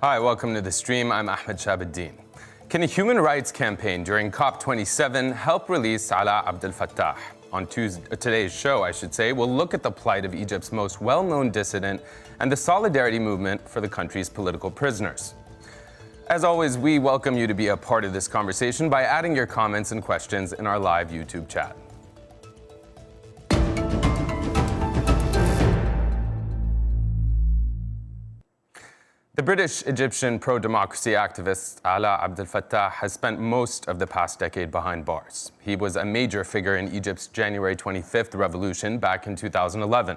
Hi, welcome to the stream. I'm Ahmed Shahabuddin. Can a human rights campaign during COP27 help release Alaa Abd Fattah? On today's show, we'll look at the plight of Egypt's most well-known dissident and the solidarity movement for the country's political prisoners. As always, we welcome you to be a part of this conversation by adding your comments and questions in our live YouTube chat. The British-Egyptian pro-democracy activist Alaa Abd Fattah has spent most of the past decade behind bars. He was a major figure in Egypt's January 25th revolution back in 2011.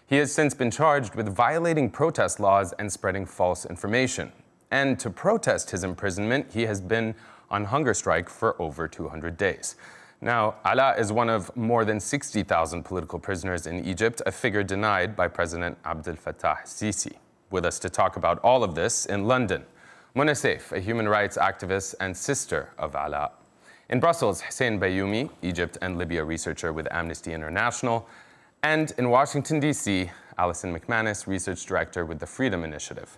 He has since been charged with violating protest laws and spreading false information. And to protest his imprisonment, he has been on hunger strike for over 200 days. Now, Alaa is one of more than 60,000 political prisoners in Egypt, a figure denied by President Abdel Fattah el-Sisi. With us to talk about all of this in London, Mona Saif, a human rights activist and sister of Alaa. In Brussels, Hussein Bayoumi, Egypt and Libya researcher with Amnesty International. And in Washington, D.C., Alison McManus, research director with the Freedom Initiative.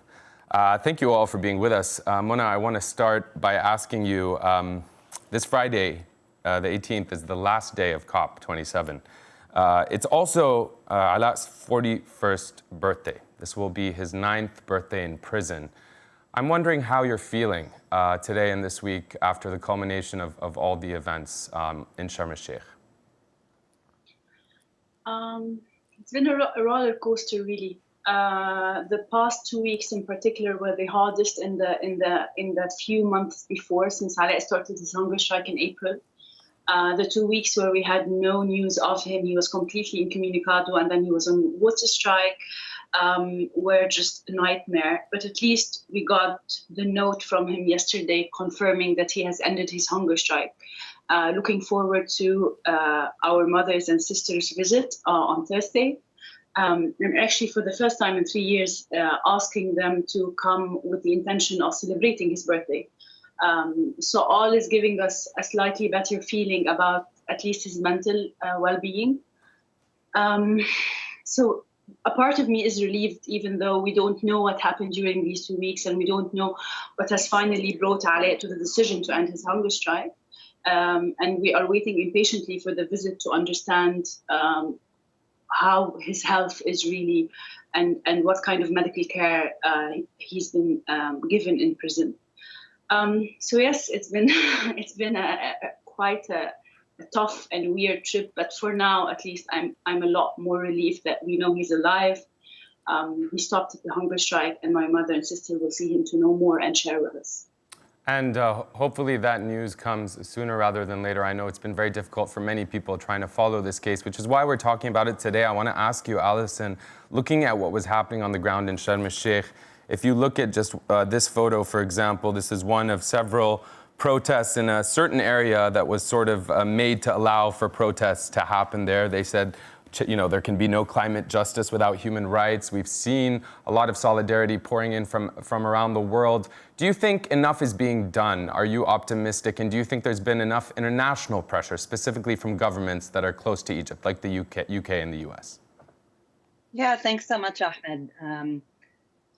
Thank you all for being with us. Mona, I want to start by asking you, this Friday, the 18th, is the last day of COP27. It's also Alaa's 41st birthday. This will be his 9th birthday in prison. I'm wondering how you're feeling today and this week after the culmination of all the events in Sharm el-Sheikh. It's been a roller coaster, really. The past 2 weeks in particular were the hardest in the few months before, since Alaa started his hunger strike in April. The 2 weeks where we had no news of him, he was completely incommunicado, and then he was on water strike, were just a nightmare. But at least we got the note from him yesterday confirming that he has ended his hunger strike. Looking forward to our mothers and sisters' visit on Thursday. And actually, for the first time in 3 years, asking them to come with the intention of celebrating his birthday. So all is giving us a slightly better feeling about at least his mental well-being. So a part of me is relieved, even though we don't know what happened during these 2 weeks and we don't know what has finally brought Alaa to the decision to end his hunger strike. And we are waiting impatiently for the visit to understand how his health is really and what kind of medical care he's been given in prison. So yes, it's been quite a tough and weird trip, but for now, at least, I'm a lot more relieved that we know he's alive. He stopped at the hunger strike, and my mother and sister will see him to know more and share with us. And hopefully that news comes sooner rather than later. I know it's been very difficult for many people trying to follow this case, which is why we're talking about it today. I want to ask you, Alison, looking at what was happening on the ground in Sharm el-Sheikh, if you look at just this photo, for example, this is one of several protests in a certain area that was sort of made to allow for protests to happen there. They said, you know, there can be no climate justice without human rights. We've seen a lot of solidarity pouring in from around the world. Do you think enough is being done? Are you optimistic? And do you think there's been enough international pressure, specifically from governments that are close to Egypt, like the UK and the US? Yeah, thanks so much, Ahmed.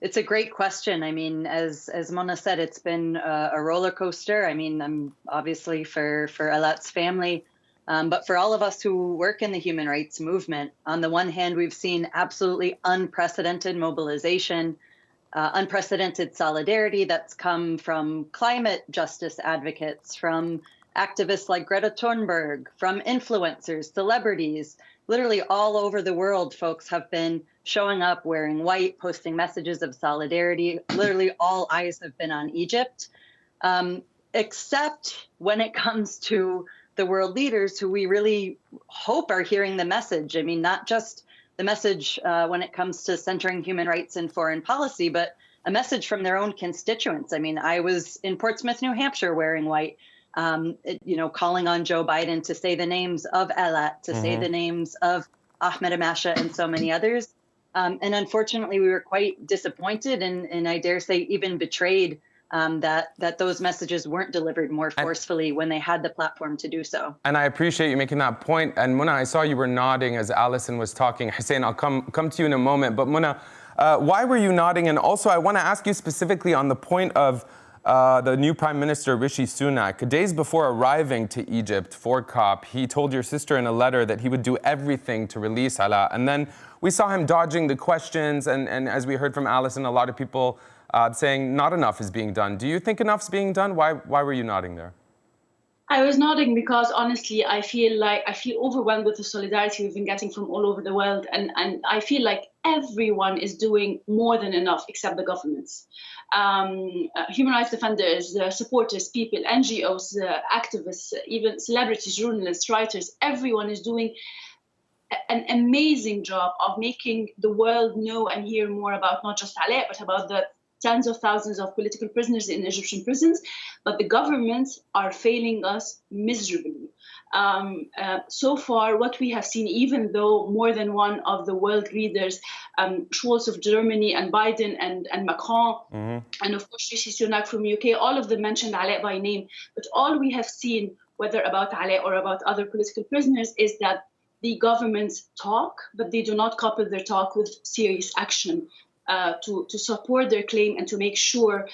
It's a great question. I mean, as Mona said, it's been a roller coaster. I mean, obviously for Alaa's family, but for all of us who work in the human rights movement, on the one hand, we've seen absolutely unprecedented mobilization, unprecedented solidarity that's come from climate justice advocates, from activists like Greta Thunberg, from influencers, celebrities. Literally all over the world, folks have been showing up wearing white, posting messages of solidarity. Literally all eyes have been on Egypt, except when it comes to the world leaders who we really hope are hearing the message. I mean, not just the message when it comes to centering human rights in foreign policy, but a message from their own constituents. I mean, I was in Portsmouth, New Hampshire wearing white, calling on Joe Biden to say the names of Alaa, to say the names of Ahmed Amasha and so many others. And unfortunately, we were quite disappointed and I dare say even betrayed that those messages weren't delivered more forcefully when they had the platform to do so. And I appreciate you making that point. And Mona, I saw you were nodding as Alison was talking. Hussein, I'll come to you in a moment. But Mona, Why were you nodding? And also, I want to ask you specifically on the point of the new Prime Minister Rishi Sunak. Days before arriving to Egypt for COP, he told your sister in a letter that he would do everything to release Alaa. And then we saw him dodging the questions. And as we heard from Alison, a lot of people saying not enough is being done. Do you think enough's being done? Why were you nodding there? I was nodding because honestly, I feel overwhelmed with the solidarity we've been getting from all over the world. And I feel like everyone is doing more than enough except the governments. Human rights defenders, supporters, people, NGOs, activists, even celebrities, journalists, writers, everyone is doing an amazing job of making the world know and hear more about not just Alaa, but about the tens of thousands of political prisoners in Egyptian prisons. But the governments are failing us miserably. So far, what we have seen, even though more than one of the world leaders, Scholz of Germany and Biden and Macron, and of course Rishi Sunak from UK, all of them mentioned Alaa by name. But all we have seen, whether about Alaa or about other political prisoners, is that the governments talk, but they do not couple their talk with serious action to support their claim and to make sure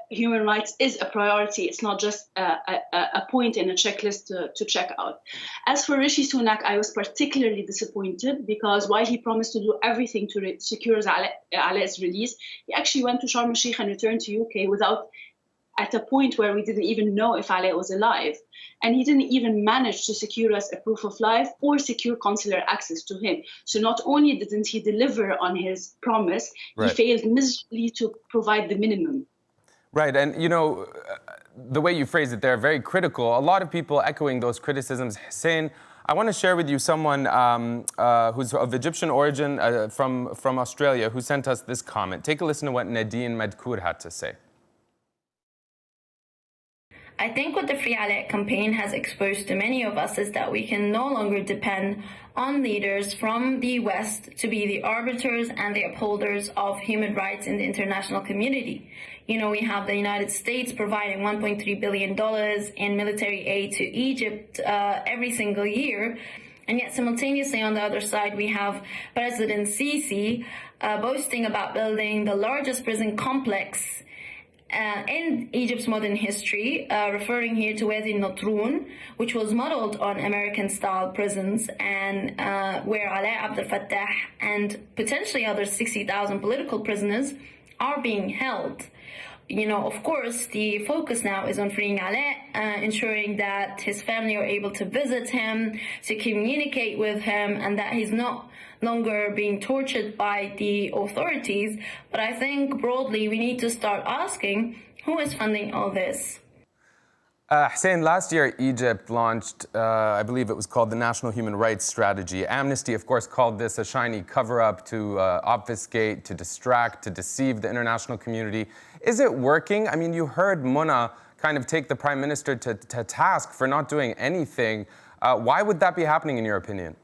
human rights is a priority. It's not just a point in a checklist to check out. As for Rishi Sunak, I was particularly disappointed because while he promised to do everything to secure Alaa's release, he actually went to Sharm el-Sheikh and returned to UK at a point where we didn't even know if Alaa was alive. And he didn't even manage to secure us a proof of life or secure consular access to him. So not only didn't he deliver on his promise, he failed miserably to provide the minimum. Right, and you know, the way you phrase it there, very critical. A lot of people echoing those criticisms. Hussein, I want to share with you someone who's of Egyptian origin from Australia who sent us this comment. Take a listen to what Nadine Madkour had to say. I think what the Free Alaa campaign has exposed to many of us is that we can no longer depend on leaders from the West to be the arbiters and the upholders of human rights in the international community. You know, we have the United States providing $1.3 billion in military aid to Egypt every single year. And yet simultaneously on the other side, we have President Sisi boasting about building the largest prison complex in Egypt's modern history, referring here to Wadi Notroun, which was modeled on American-style prisons, and where Alaa Abd Fattah and potentially other 60,000 political prisoners are being held. You know, of course, the focus now is on freeing Alaa, ensuring that his family are able to visit him, to communicate with him, and that he's not longer being tortured by the authorities. But I think broadly we need to start asking, who is funding all this? Hussein, last year Egypt launched, I believe it was called the National Human Rights Strategy. Amnesty, of course, called this a shiny cover-up to obfuscate, to distract, to deceive the international community. Is it working? I mean, you heard Mona kind of take the Prime Minister to task for not doing anything. Why would that be happening, in your opinion?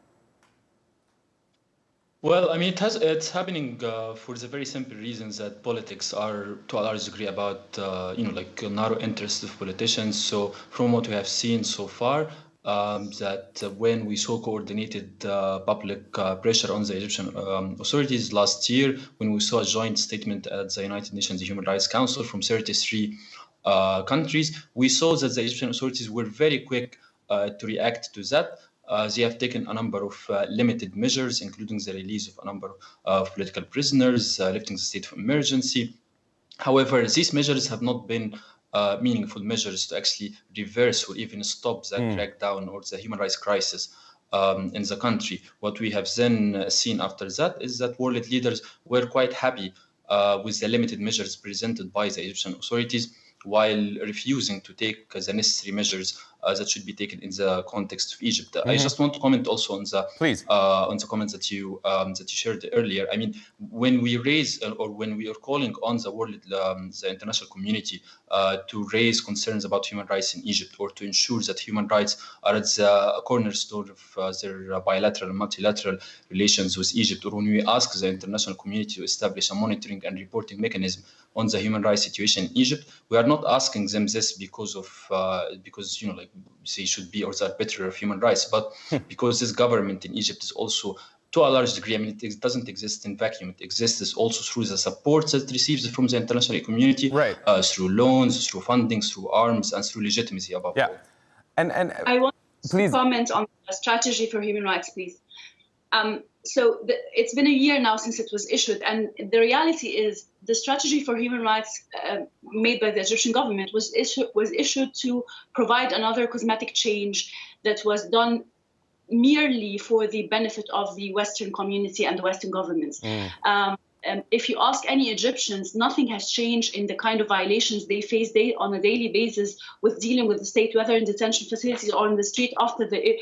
Well, I mean, it's happening for the very simple reasons that politics are, to a large degree, about, like narrow interests of politicians. So from what we have seen so far, that when we saw coordinated public pressure on the Egyptian authorities last year, when we saw a joint statement at the United Nations Human Rights Council from 33 countries, we saw that the Egyptian authorities were very quick to react to that. They have taken a number of limited measures, including the release of a number of political prisoners, lifting the state of emergency. However, these measures have not been meaningful measures to actually reverse or even stop the crackdown or the human rights crisis in the country. What we have then seen after that is that world leaders were quite happy with the limited measures presented by the Egyptian authorities, while refusing to take the necessary measures that should be taken in the context of Egypt. I just want to comment also on the comments that you shared earlier. I mean, when we raise or when we are calling on the world, the international community to raise concerns about human rights in Egypt, or to ensure that human rights are at the cornerstone of their bilateral and multilateral relations with Egypt, or when we ask the international community to establish a monitoring and reporting mechanism on the human rights situation in Egypt, we are not asking them this because like they should be or the arbiter of human rights, but because this government in Egypt is also to a large degree, I mean, it doesn't exist in vacuum. It exists also through the support that it receives from the international community, right. Through loans, through funding, through arms, and through legitimacy above all. And I want please to comment on the strategy for human rights, please. So it's been a year now since it was issued, and the reality is the strategy for human rights made by the Egyptian government was issued to provide another cosmetic change that was done merely for the benefit of the Western community and the Western governments. If you ask any Egyptians, nothing has changed in the kind of violations they face on a daily basis with dealing with the state, whether in detention facilities or in the street after the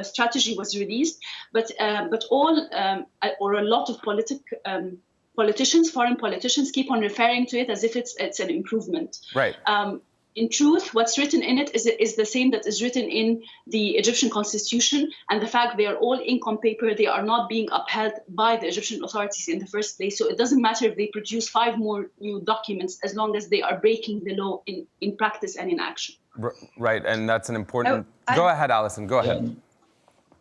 strategy was released. But all or a lot of politicians, foreign politicians, keep on referring to it as if it's an improvement. Right. In truth, what's written in it is the same that is written in the Egyptian constitution, and the fact they are all ink on paper, they are not being upheld by the Egyptian authorities in the first place. So it doesn't matter if they produce 5 more new documents as long as they are breaking the law in practice and in action. Right, and that's an important... Go ahead, Alison, go ahead.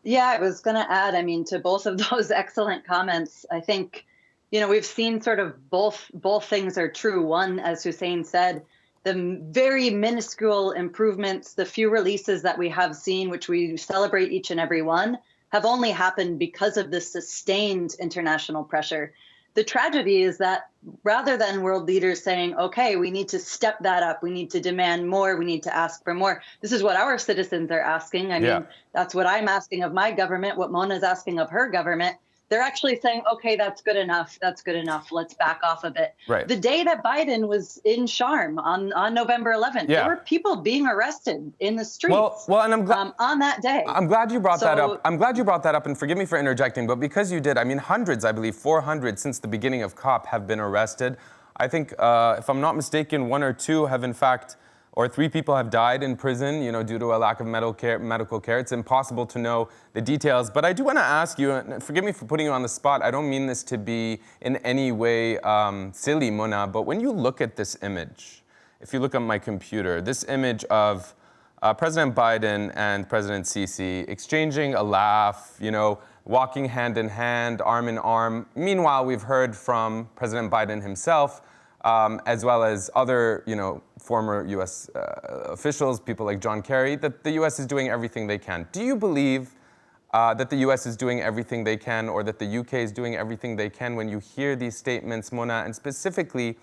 Yeah, I was going to add, I mean, to both of those excellent comments, I think, you know, we've seen sort of both things are true. One, as Hussein said, the very minuscule improvements, the few releases that we have seen, which we celebrate each and every one, have only happened because of the sustained international pressure. The tragedy is that rather than world leaders saying, okay, we need to step that up, we need to demand more, we need to ask for more. This is what our citizens are asking. I mean, that's what I'm asking of my government, what Mona's asking of her government. They're actually saying, okay, that's good enough. That's good enough. Let's back off a bit. Right. The day that Biden was in Sharm on November 11th, there were people being arrested in the streets. Well, and I'm glad on that day. I'm glad you brought that up. I'm glad you brought that up, and forgive me for interjecting, but because you did, I mean, hundreds, I believe 400 since the beginning of COP have been arrested. I think, if I'm not mistaken, 1 or 2 have in fact, or 3 people have died in prison, you know, due to a lack of medical care. It's impossible to know the details. But I do want to ask you, and forgive me for putting you on the spot, I don't mean this to be in any way silly, Mona, but when you look at this image, if you look at my computer, this image of President Biden and President Sisi exchanging a laugh, you know, walking hand in hand, arm in arm. Meanwhile, we've heard from President Biden himself, as well as other, you know, former U.S. Officials, people like John Kerry, that the U.S. is doing everything they can. Do you believe that the U.S. is doing everything they can, or that the U.K. is doing everything they can when you hear these statements, Mona? And specifically,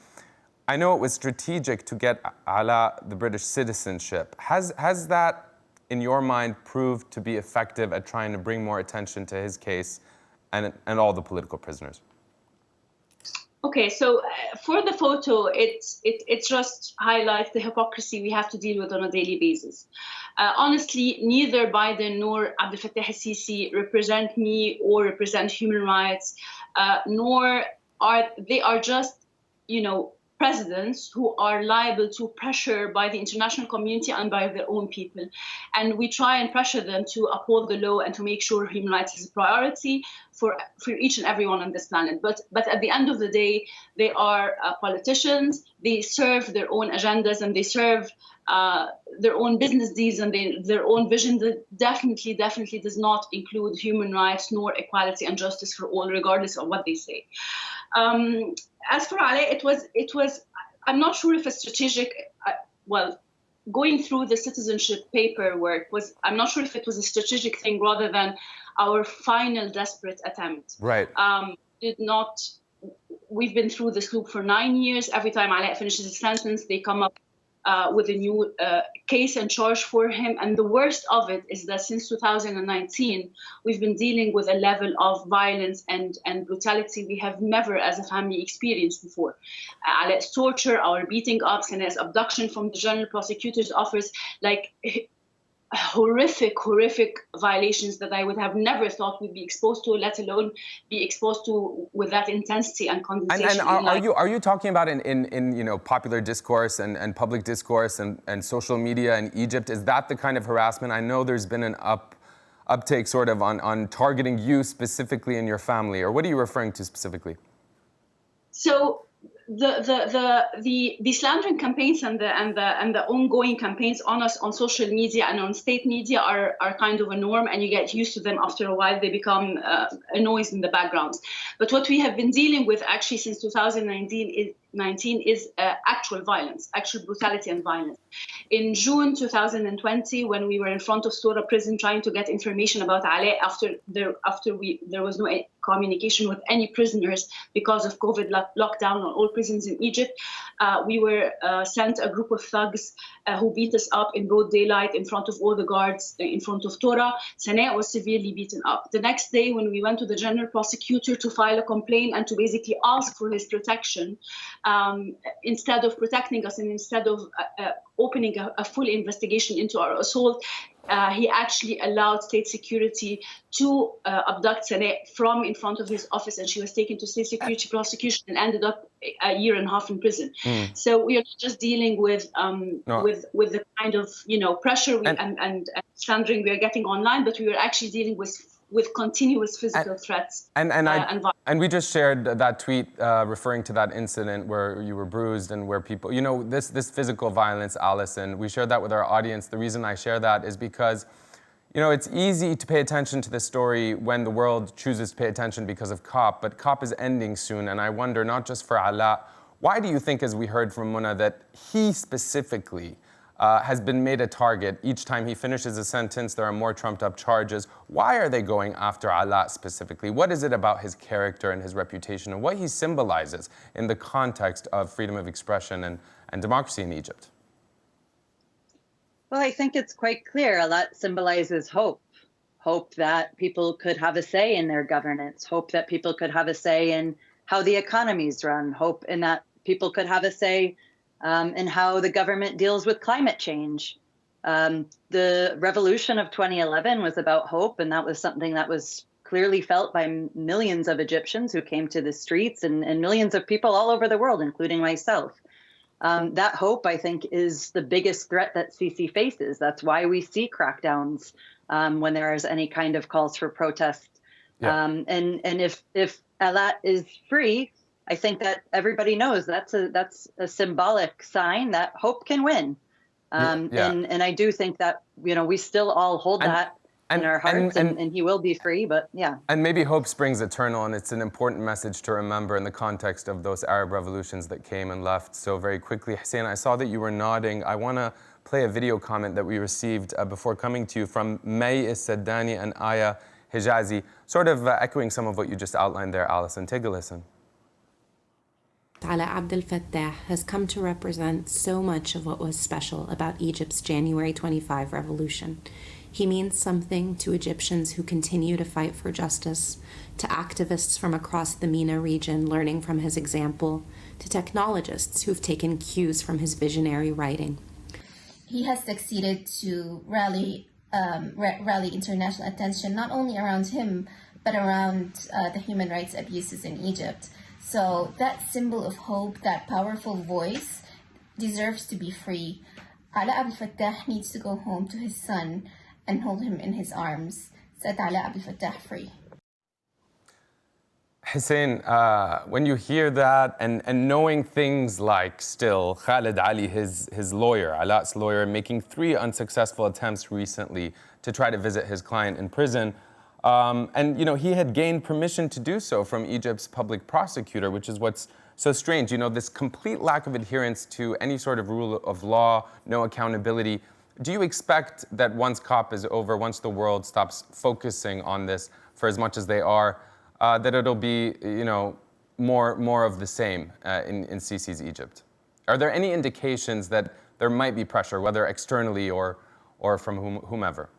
I know it was strategic to get Alaa the British citizenship. Has that, in your mind, proved to be effective at trying to bring more attention to his case and all the political prisoners? Okay, so for the photo, it just highlights the hypocrisy we have to deal with on a daily basis. Honestly, neither Biden nor Abdel Fattah el-Sisi represent me or represent human rights, nor are they just, you know, presidents who are liable to pressure by the international community and by their own people. And we try and pressure them to uphold the law and to make sure human rights is a priority for each and everyone on this planet. But at the end of the day, they are politicians. They serve their own agendas and they serve their own business deals and their own vision that definitely does not include human rights nor equality and justice for all, regardless of what they say. As for Alaa, it was. I'm not sure if a strategic. Well, going through the citizenship paperwork was. I'm not sure if it was a strategic thing rather than our final desperate attempt. Right. Did not. We've been through this loop for 9 years. Every time Alaa finishes his sentence, they come up with a new case and charge for him. And the worst of it is that since 2019, we've been dealing with a level of violence and brutality we have never as a family experienced before. Alaa's torture, our beating ups, and his abduction from the General Prosecutor's Office, like horrific violations that I would have never thought we'd be exposed to, let alone be exposed to with that intensity and condensation. And are you talking about in you know, popular discourse and public discourse and social media in Egypt? Is that the kind of harassment? I know there's been an uptake sort of on targeting you specifically in your family, or what are you referring to specifically? So the slandering campaigns and the ongoing campaigns on us on social media and on state media are kind of a norm, and you get used to them. After a while, they become a noise in the background. But what we have been dealing with actually since 2019 is actual violence, actual brutality and violence. In June 2020, when we were in front of Stora prison trying to get information about Alaa after there was no communication with any prisoners because of COVID lockdown on all prisons in Egypt, we were sent a group of thugs who beat us up in broad daylight in front of all the guards in front of Tora. Sanaa was severely beaten up. The next day, when we went to the general prosecutor to file a complaint and to basically ask for his protection, instead of protecting us and instead of opening a full investigation into our assault, he actually allowed state security to abduct Sanaa from in front of his office, and she was taken to state security prosecution and ended up a year and a half in prison. So we are not just dealing with the kind of pressure and slandering we are getting online, but we are actually dealing with continuous physical threats and violence. And we just shared that tweet referring to that incident where you were bruised and where people, this physical violence, Alison, we shared that with our audience. The reason I share that is because, it's easy to pay attention to this story when the world chooses to pay attention because of COP, but COP is ending soon. And I wonder, not just for Alaa, why do you think, as we heard from Muna, that he specifically has been made a target? Each time he finishes a sentence, there are more trumped-up charges. Why are they going after Alaa specifically? What is it about his character and his reputation and what he symbolizes in the context of freedom of expression and democracy in Egypt? Well, I think it's quite clear. Alaa symbolizes hope. Hope that people could have a say in their governance. Hope that people could have a say in how the economies run. Hope in that people could have a say and how the government deals with climate change. The revolution of 2011 was about hope, and that was something that was clearly felt by millions of Egyptians who came to the streets and millions of people all over the world, including myself. That hope, I think, is the biggest threat that Sisi faces. That's why we see crackdowns when there is any kind of calls for protest. Yeah. And if Alaa is free, I think that everybody knows that's a symbolic sign that hope can win. And I do think that, we still all hold that in our hearts, and he will be free, but yeah. And maybe hope springs eternal, and it's an important message to remember in the context of those Arab revolutions that came and left so very quickly. Hussein, I saw that you were nodding. I want to play a video comment that we received before coming to you from May Is-Saddani and Aya Hijazi, sort of echoing some of what you just outlined there, Alison. Take a listen. Alaa Abdel Fattah has come to represent so much of what was special about Egypt's January 25 revolution. He means something to Egyptians who continue to fight for justice, to activists from across the MENA region learning from his example, to technologists who've taken cues from his visionary writing. He has succeeded to rally international attention, not only around him, but around the human rights abuses in Egypt. So that symbol of hope, that powerful voice, deserves to be free. Alaa Abdel Fattah needs to go home to his son and hold him in his arms. Set Alaa Abdel Fattah free. Hussein, when you hear that and knowing things like still Khalid Ali, his lawyer, Alaa's lawyer, making 3 unsuccessful attempts recently to try to visit his client in prison, and he had gained permission to do so from Egypt's public prosecutor, which is what's so strange. This complete lack of adherence to any sort of rule of law, no accountability. Do you expect that once COP is over, once the world stops focusing on this for as much as they are, that it'll be, more of the same in Sisi's Egypt? Are there any indications that there might be pressure, whether externally or from whomever?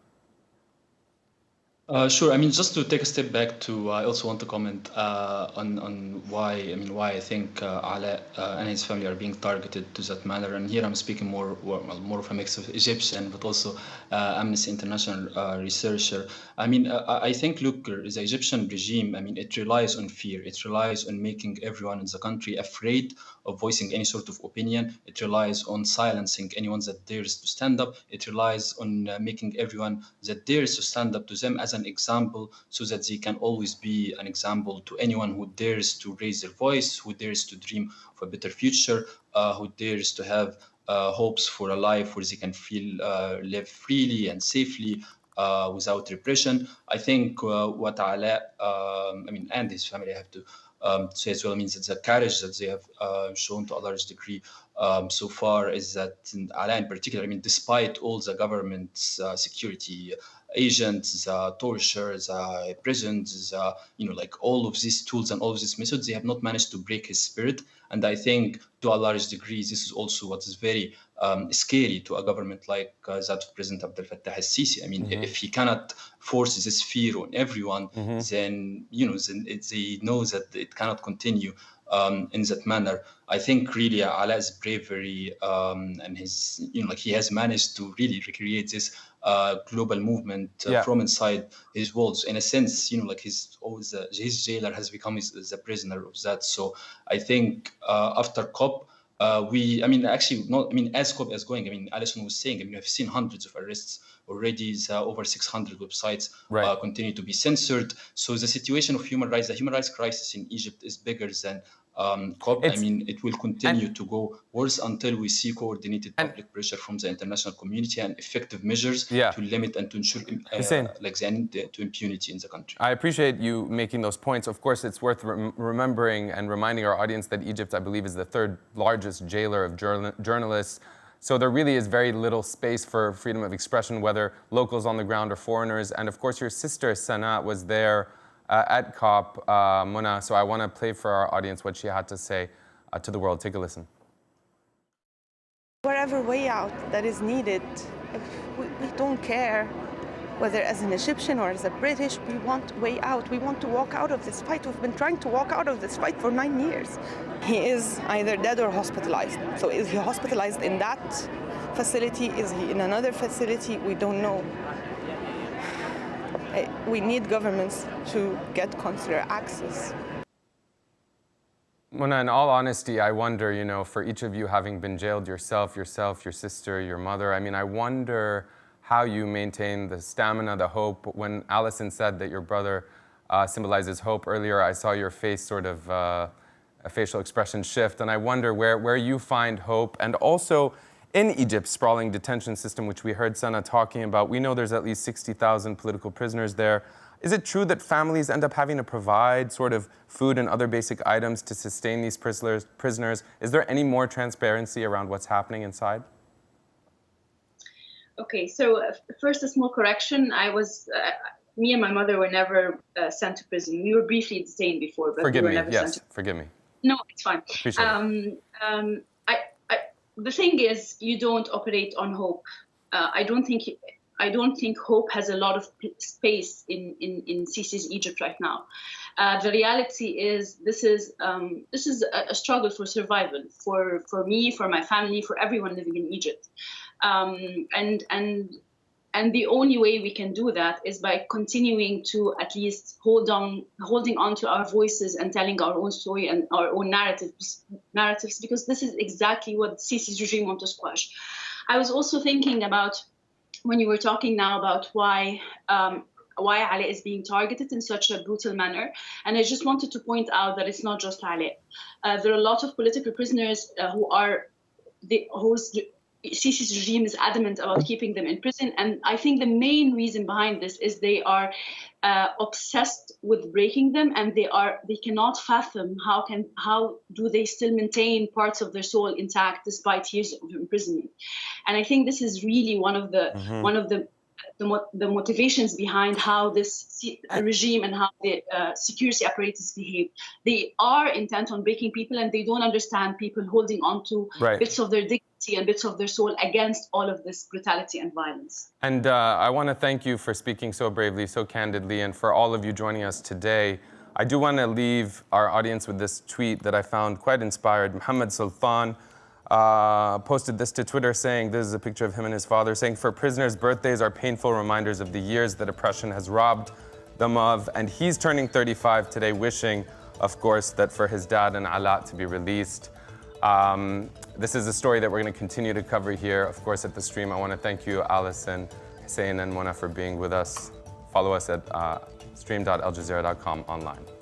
Sure. Just to take a step back, I also want to comment on why I think Alaa and his family are being targeted to that manner. And here I'm speaking more of a mix of Egyptian, but also Amnesty International researcher. I think, look, the Egyptian regime, it relies on fear. It relies on making everyone in the country afraid of voicing any sort of opinion. It relies on silencing anyone that dares to stand up. It relies on making everyone that dares to stand up to them as as an example, so that they can always be an example to anyone who dares to raise their voice, who dares to dream of a better future, who dares to have hopes for a life where they can live freely and safely without repression. I think what Alaa, and his family have to say as well, means that the courage that they have shown to a large degree so far is that Alaa in particular, despite all the government's security agents, tortures, prisons, all of these tools and all of these methods, they have not managed to break his spirit. And I think to a large degree, this is also what is very scary to a government like that of President Abdel Fattah el-Sisi. If he cannot force this fear on everyone, then they know that it cannot continue in that manner. I think really Alaa's bravery and his, he has managed to really recreate this global movement from inside his walls. In a sense, his jailer has become the prisoner of that. So I think after COP, as COP is going, Alison was saying, we have seen hundreds of arrests already. Over 600 websites continue to be censored. So the situation of human rights, the human rights crisis in Egypt is bigger than COP. It will continue to go worse until we see coordinated public pressure from the international community and effective measures to limit and to ensure the end to impunity in the country. I appreciate you making those points. Of course, it's worth remembering and reminding our audience that Egypt, I believe, is the third largest jailer of journalists. So there really is very little space for freedom of expression, whether locals on the ground or foreigners. And of course, your sister, Sana, was there at COP, Mona, so I want to play for our audience what she had to say to the world. Take a listen. Whatever way out that is needed, we don't care whether as an Egyptian or as a British, we want way out. We want to walk out of this fight. We've been trying to walk out of this fight for 9 years. He is either dead or hospitalized. So is he hospitalized in that facility? Is he in another facility? We don't know. We need governments to get consular access. Mona, in all honesty, I wonder, for each of you having been jailed yourself, your sister, your mother, I wonder how you maintain the stamina, the hope. When Alison said that your brother symbolizes hope earlier, I saw your face sort of a facial expression shift, and I wonder where you find hope. And also, in Egypt's sprawling detention system, which we heard Sana talking about, we know there's at least 60,000 political prisoners there. Is it true that families end up having to provide sort of food and other basic items to sustain these prisoners? Is there any more transparency around what's happening inside? Okay, so first a small correction. Me and my mother were never sent to prison. We were briefly detained before, but we were never sent to prison. Forgive me. No, it's fine. Appreciate it. The thing is, you don't operate on hope. I don't think hope has a lot of space in Sisi's Egypt right now. The reality is, this is a struggle for survival for me, for my family, for everyone living in Egypt. And the only way we can do that is by continuing to at least holding on to our voices and telling our own story and our own narratives, because this is exactly what Sisi's regime wants to squash. I was also thinking about, when you were talking now about why Alaa is being targeted in such a brutal manner, and I just wanted to point out that it's not just Alaa. There are a lot of political prisoners whose Sisi's regime is adamant about keeping them in prison, and I think the main reason behind this is they are obsessed with breaking them, and they cannot fathom how do they still maintain parts of their soul intact despite years of imprisonment. And I think this is really one of the motivations behind how this regime and how the security apparatus behave. They are intent on breaking people, and they don't understand people holding on to bits of their dignity and bits of their soul against all of this brutality and violence. And I want to thank you for speaking so bravely, so candidly, and for all of you joining us today. I do want to leave our audience with this tweet that I found quite inspired. Mohammed Sultan posted this to Twitter saying, this is a picture of him and his father, saying, "For prisoners, birthdays are painful reminders of the years that oppression has robbed them of." And he's turning 35 today, wishing, of course, that for his dad and Alaa to be released. This is a story that we're going to continue to cover here, of course, at the stream. I want to thank you, Alison, Hussein, and Mona for being with us Follow us at stream.aljazeera.com online.